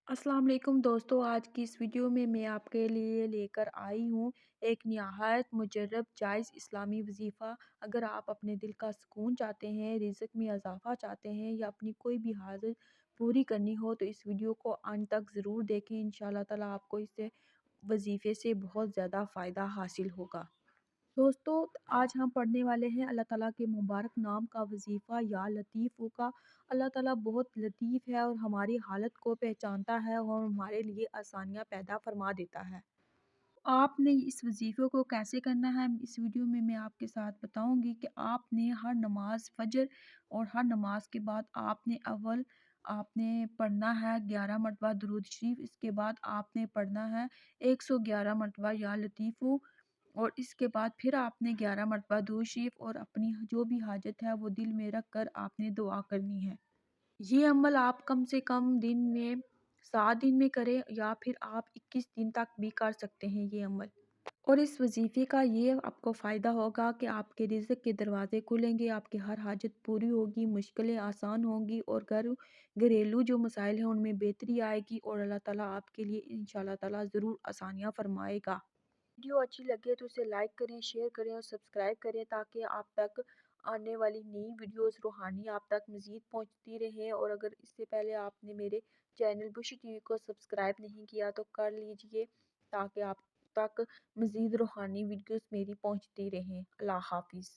अस्सलाम वालेकुम दोस्तों, आज की इस वीडियो में मैं आपके लिए लेकर आई हूँ एक निहायत मुजर्रब जायज़ इस्लामी वज़ीफ़ा। अगर आप अपने दिल का सुकून चाहते हैं, रिज़्क में इज़ाफ़ा चाहते हैं या अपनी कोई भी हाजत पूरी करनी हो तो इस वीडियो को अंत तक ज़रूर देखें। इंशाअल्लाह ताला आपको इससे वज़ीफ़े से बहुत ज़्यादा फ़ायदा हासिल होगा। दोस्तों, आज हम पढ़ने वाले हैं अल्लाह ताला के मुबारक नाम का वज़ीफ़ा या लतीफ़ों का। अल्लाह ताला बहुत लतीफ़ है और हमारी हालत को पहचानता है और हमारे लिए आसानियाँ पैदा फ़रमा देता है। आपने इस वज़ीफ़े को कैसे करना है, इस वीडियो में मैं आपके साथ बताऊँगी कि आपने हर नमाज़ फ़जर और हर नमाज़ के बाद आपने पढ़ना है 11 मरतबा दुरूद शरीफ। इसके बाद आपने पढ़ना है 111 मरतबा या लतीफ़ों और इसके बाद फिर आपने 11 मरतबा दुरूद शरीफ और अपनी जो भी हाजत है वो दिल में रख कर आपने दुआ करनी है। ये अमल आप कम से कम दिन में 7 दिन में करें या फिर आप 21 दिन तक भी कर सकते हैं ये अमल। और इस वज़ीफ़े का ये आपको फ़ायदा होगा कि आपके रिज़्क के दरवाज़े खुलेंगे, आपकी हर हाजत पूरी होगी, मुश्किलें आसान होंगी और घरेलू जो मसाइल हैं उनमें बेहतरी आएगी और अल्लाह ताला आपके लिए इंशाअल्लाह ताला ज़रूर आसानियाँ फ़रमाएगा। वीडियो अच्छी लगे तो इसे लाइक करें, शेयर करें और सब्सक्राइब करें ताकि आप तक आने वाली नई वीडियोस रूहानी आप तक मज़ीद पहुंचती रहें। और अगर इससे पहले आपने मेरे चैनल बुशी टीवी को सब्सक्राइब नहीं किया तो कर लीजिए ताकि आप तक मज़ीद रूहानी वीडियोस मेरी पहुंचती रहें। अल्लाह हाफिज़।